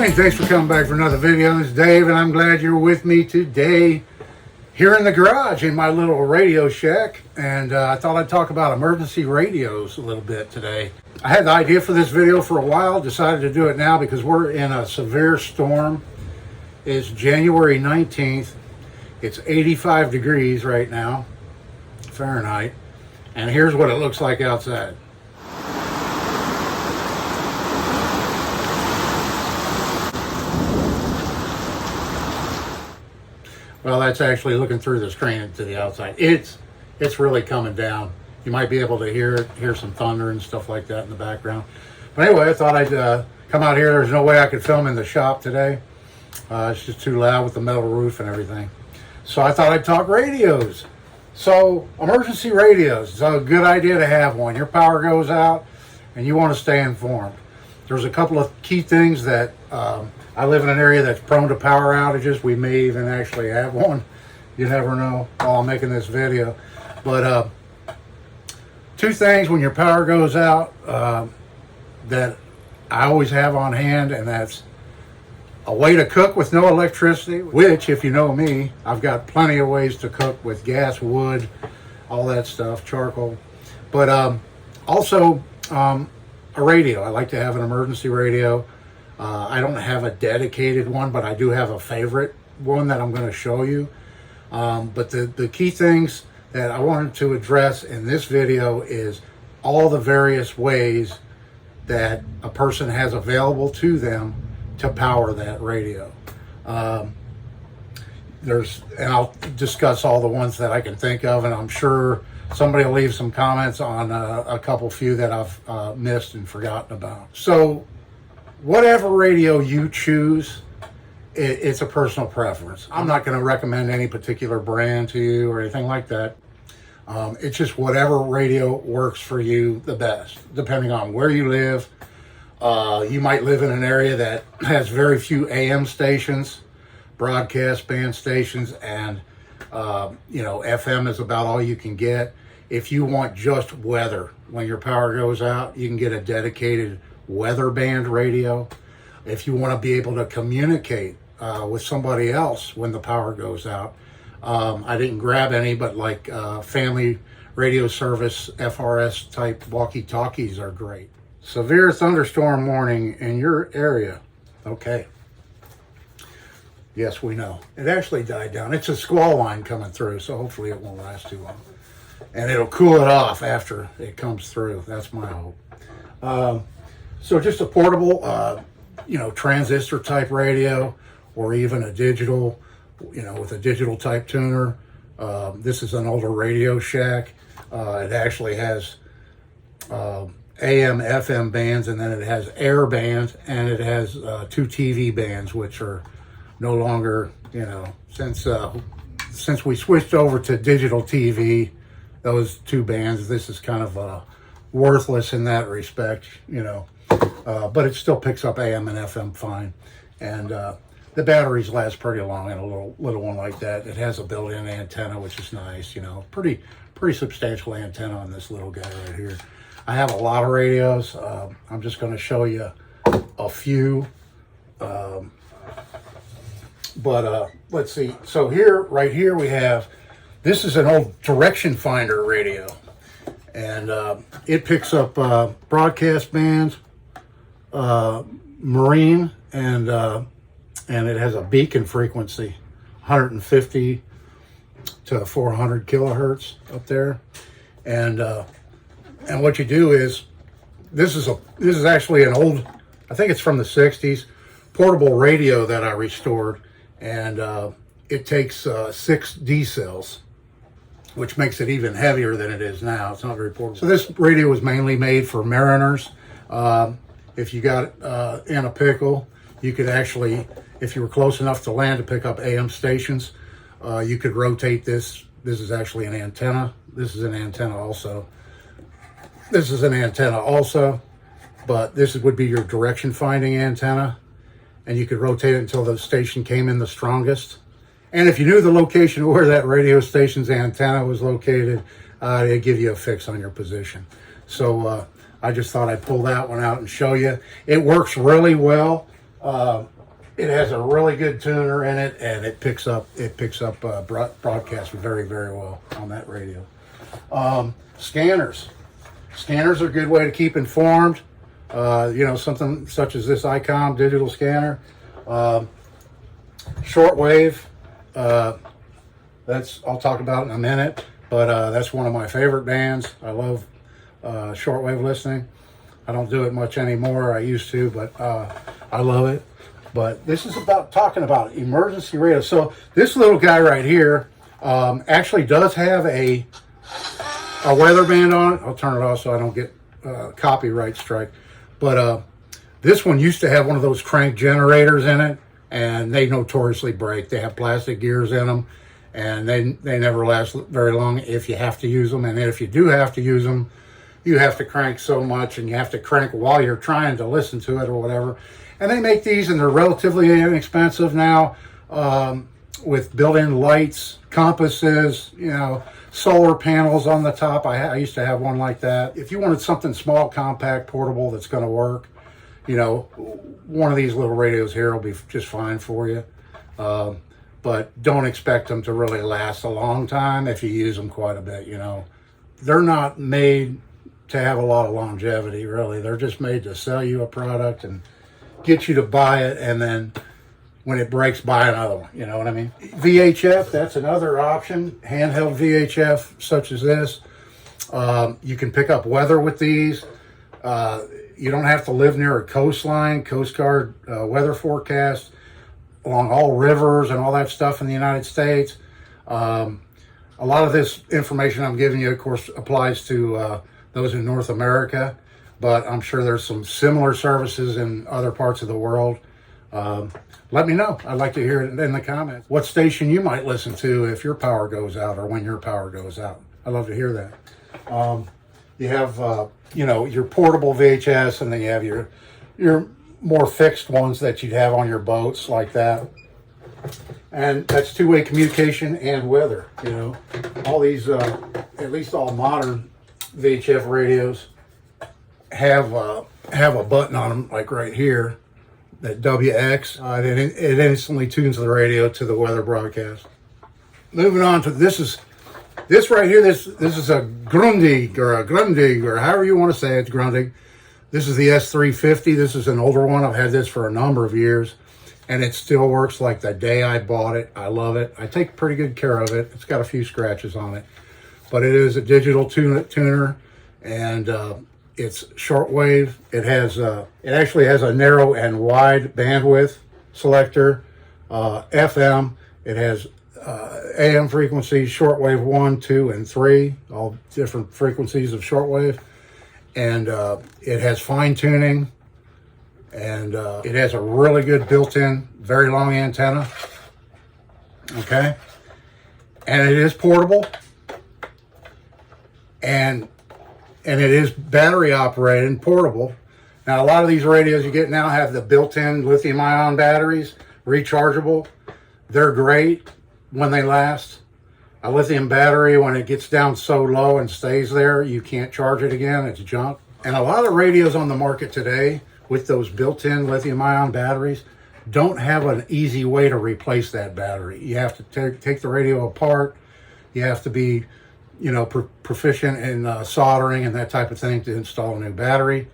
morning. Thanks for coming back for another video. This is Dave, and I'm glad you're with me today here in the garage in my little radio shack. And I thought I'd talk about emergency radios a little bit today. I had the idea for this video for a while, decided to do it now because we're in a severe storm. It's January 19th. It's 85 degrees right now, Fahrenheit. And here's what it looks like outside. Well, that's actually looking through the screen to the outside. It's really coming down. You might be able to hear some thunder and stuff like that in the background. But anyway, I thought I'd come out here. There's no way I could film in the shop today. It's just too loud with the metal roof and everything. So I thought I'd talk radios. So emergency radios, it's a good idea to have one. Your power goes out and you want to stay informed. There's a couple of key things that I live in an area that's prone to power outages. We may even actually have one. You never know while I'm making this video. But two things when your power goes out that I always have on hand, and that's a way to cook with no electricity, which, if you know me, I've got plenty of ways to cook with gas, wood, all that stuff, charcoal. But also a radio. I like to have an emergency radio. I don't have a dedicated one, but I do have a favorite one that I'm going to show you. But the key things that I wanted to address in this video is all the various ways that a person has available to them to power that radio. And I'll discuss all the ones that I can think of, and I'm sure somebody will leave some comments on a few that I've missed and forgotten about. So whatever radio you choose, it's a personal preference. I'm not going to recommend any particular brand to you or anything like that. It's just whatever radio works for you the best, depending on where you live. You might live in an area that has very few AM stations, broadcast band stations, and FM is about all you can get. If you want just weather, when your power goes out, you can get a dedicated weather band radio. If you want to be able to communicate with somebody else when the power goes out, I didn't grab any, but like family radio service FRS type walkie-talkies are great. Severe thunderstorm warning in your area. Okay. Yes, we know. It actually died down. It's a squall line coming through, so hopefully it won't last too long. And it'll cool it off after it comes through. That's my hope. So just a portable, transistor type radio, or even a digital, with a digital type tuner. This is an older Radio Shack. It actually has AM, FM bands, and then it has air bands, and it has two TV bands, which are no longer, since we switched over to digital TV, those two bands, this is kind of worthless in that respect, but it still picks up AM and FM fine. And the batteries last pretty long in a little one like that. It has a built-in antenna, which is nice, pretty substantial antenna on this little guy right here. I have a lot of radios. I'm just going to show you a few. Let's see. So right here we have, this is an old direction finder radio. And it picks up broadcast bands, marine, and it has a beacon frequency, 150 to 400 kilohertz up there. And what you do is, this is actually an old, I think it's from the 60s, portable radio that I restored, and it takes 6 D cells, which makes it even heavier than it is now. It's not very portable. So this radio was mainly made for mariners. If you got in a pickle, you could actually, if you were close enough to land to pick up AM stations, you could rotate this. This is actually an antenna. This is an antenna also. This is an antenna also, but this would be your direction finding antenna, and you could rotate it until the station came in the strongest. And if you knew the location of where that radio station's antenna was located, it'd give you a fix on your position. So I just thought I'd pull that one out and show you. It works really well It has a really good tuner in it, and it picks up broadcast very, very well on that radio. Scanners are a good way to keep informed. Something such as this ICOM digital scanner. Shortwave, I'll talk about in a minute, but that's one of my favorite bands. I love shortwave listening. I don't do it much anymore. I used to, but I love it. But this is talking about emergency radio. So this little guy right here actually does have a weather band on it. I'll turn it off so I don't get copyright strike. But this one used to have one of those crank generators in it, and they notoriously break. They have plastic gears in them, and they never last very long if you have to use them. And if you do have to use them, you have to crank so much, and you have to crank while you're trying to listen to it or whatever. And they make these, and they're relatively inexpensive now, with built-in lights, compasses, solar panels on the top. I used to have one like that. If you wanted something small, compact, portable that's going to work, one of these little radios here will be just fine for you. But don't expect them to really last a long time if you use them quite a bit. They're not made to have a lot of longevity, really. They're just made to sell you a product and get you to buy it, and then when it breaks, buy another one. You know what I mean? VHF, that's another option. Handheld VHF, such as this. You can pick up weather with these. You don't have to live near a coastline. Coast Guard weather forecast along all rivers and all that stuff in the United States. A lot of this information I'm giving you, of course, applies to those in North America, but I'm sure there's some similar services in other parts of the world. Let me know. I'd like to hear it in the comments. What station you might listen to if your power goes out or when your power goes out. I'd love to hear that. You have, your portable VHS, and then you have your more fixed ones that you'd have on your boats like that. And that's two-way communication and weather. All these, at least all modern VHF radios have a button on them, like right here, that WX. It instantly tunes the radio to the weather broadcast. Moving on to this right here. This is a Grundig or however you want to say it. It's Grundig. This is the S350. This is an older one. I've had this for a number of years, and it still works like the day I bought it. I love it. I take pretty good care of it. It's got a few scratches on it, but it is a digital tuner, and it's shortwave. It actually has a narrow and wide bandwidth selector. FM. It has AM frequencies, shortwave 1, 2, and 3, all different frequencies of shortwave. And it has fine tuning, and it has a really good built-in, very long antenna. Okay. And it is portable. And it is battery operated and portable. Now, a lot of these radios you get now have the built-in lithium-ion batteries, rechargeable. They're great when they last. A lithium battery, when it gets down so low and stays there, you can't charge it again. It's junk. And a lot of radios on the market today with those built-in lithium-ion batteries don't have an easy way to replace that battery. You have to take the radio apart. You have to be proficient in soldering and that type of thing to install a new battery.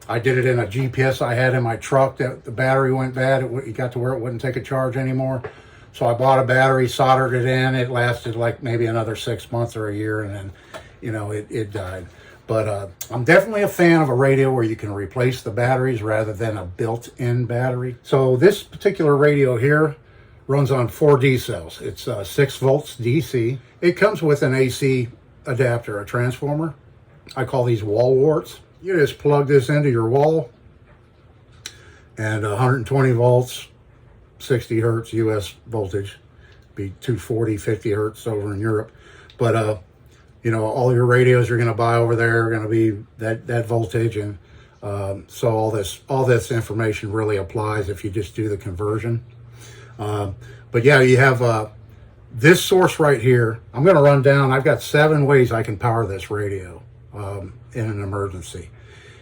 I did it in a GPS I had in my truck that the battery went bad. It got to where it wouldn't take a charge anymore. So I bought a battery, soldered it in. It lasted like maybe another 6 months or a year, and then, it died. But I'm definitely a fan of a radio where you can replace the batteries rather than a built-in battery. So this particular radio here runs on 4 D cells. It's 6 volts DC. It comes with an AC adapter, a transformer. I call these wall warts. You just plug this into your wall, and 120 volts, 60 hertz US voltage, be 240, 50 hertz over in Europe. But, all your radios you're going to buy over there are going to be that voltage. And so all this information really applies if you just do the conversion. But yeah, you have this source right here. I'm going to run down. I've got 7 ways I can power this radio in an emergency.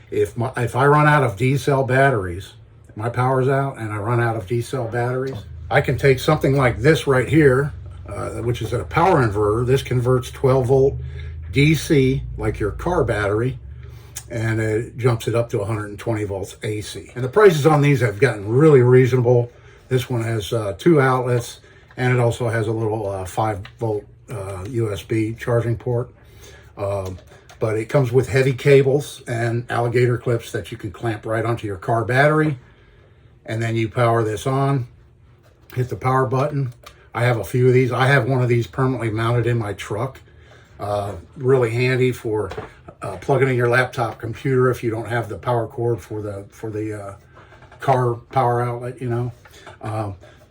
If I run out of D-cell batteries, my power's out and I run out of D-cell batteries, I can take something like this right here, which is a power inverter. This converts 12 volt DC, like your car battery, and it jumps it up to 120 volts AC. And the prices on these have gotten really reasonable. This one has 2 outlets, and it also has a little 5 volt USB charging port. But it comes with heavy cables and alligator clips that you can clamp right onto your car battery. And then you power this on, hit the power button. I have a few of these. I have one of these permanently mounted in my truck. Really handy for plugging in your laptop computer if you don't have the power cord for the car power outlet, you know.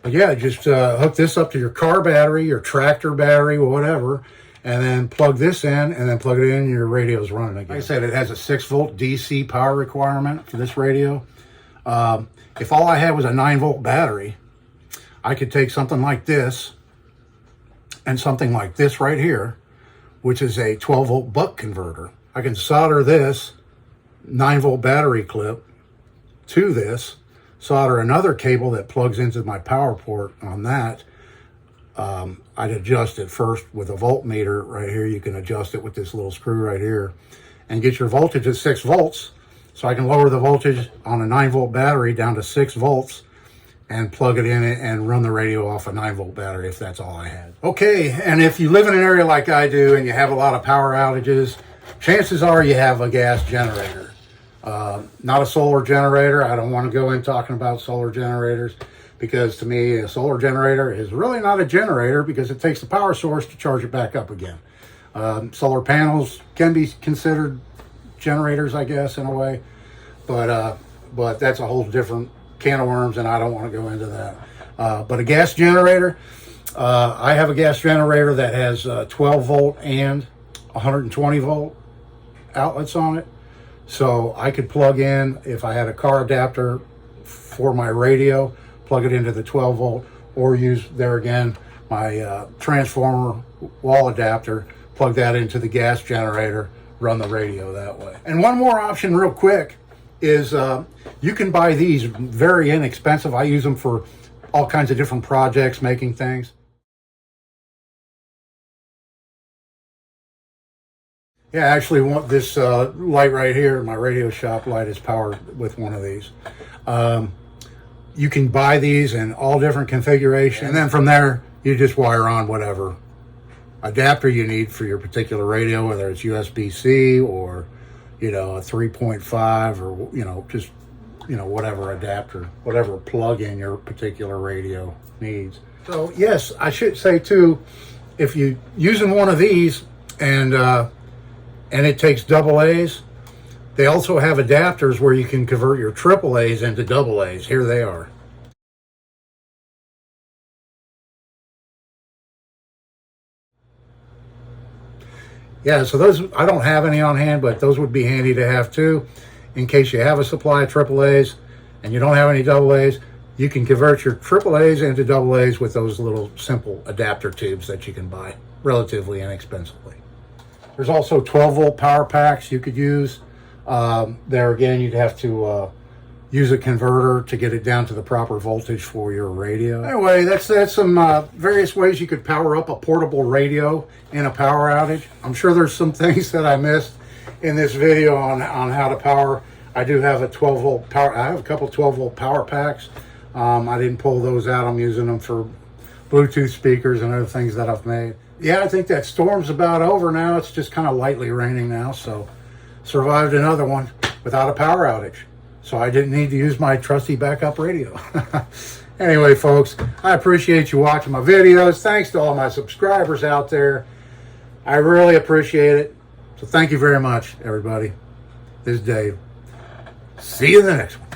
But yeah, just hook this up to your car battery, your tractor battery, or whatever, and then plug this in, and then plug it in, and your radio's running again. Like I said, it has a 6 volt DC power requirement for this radio. If all I had was a 9 volt battery, I could take something like this and something like this right here, which is a 12 volt buck converter. I can solder this 9 volt battery clip to this, solder another cable that plugs into my power port on that. I'd adjust it first with a voltmeter right here. You can adjust it with this little screw right here and get your voltage at 6 volts. So I can lower the voltage on a 9 volt battery down to 6 volts and plug it in and run the radio off a 9 volt battery if that's all I had. Okay, and if you live in an area like I do and you have a lot of power outages, chances are you have a gas generator. Not a solar generator. I don't want to go in talking about solar generators, because to me a solar generator is really not a generator, because it takes the power source to charge it back up again. Solar panels can be considered generators, I guess, in a way, but that's a whole different can of worms, and I don't want to go into that. But a gas generator, I have a gas generator that has 12 volt and 120 volt outlets on it. So I could plug in, if I had a car adapter for my radio, plug it into the 12 volt, or use, there again, my transformer wall adapter, plug that into the gas generator, run the radio that way. And one more option real quick is you can buy these very inexpensive. I use them for all kinds of different projects, making things. Yeah, I actually want this light right here, my radio shop light, is powered with one of these. You can buy these in all different configurations, and then from there you just wire on whatever adapter you need for your particular radio, whether it's USB-C or, you know, a 3.5, or, you know, just, you know, whatever adapter, whatever plug-in your particular radio needs. So yes, I should say too, if you using one of these and it takes AA's, they also have adapters where you can convert your AA's into AA's. Here they are. Yeah, so those, I don't have any on hand, but those would be handy to have too, in case you have a supply of AA's and you don't have any AA's. You can convert your AA's into AA's with those little simple adapter tubes that you can buy relatively inexpensively. There's also 12 volt power packs you could use. There again, you'd have to use a converter to get it down to the proper voltage for your radio. Anyway, that's some various ways you could power up a portable radio in a power outage. I'm sure there's some things that I missed in this video on how to power. I do have a 12 volt power. I have a couple 12 volt power packs. I didn't pull those out. I'm using them for Bluetooth speakers and other things that I've made. Yeah, I think that storm's about over now. It's just kind of lightly raining now, so survived another one without a power outage. So I didn't need to use my trusty backup radio. Anyway, folks, I appreciate you watching my videos. Thanks to all my subscribers out there. I really appreciate it. So thank you very much, everybody. This is Dave. See you in the next one.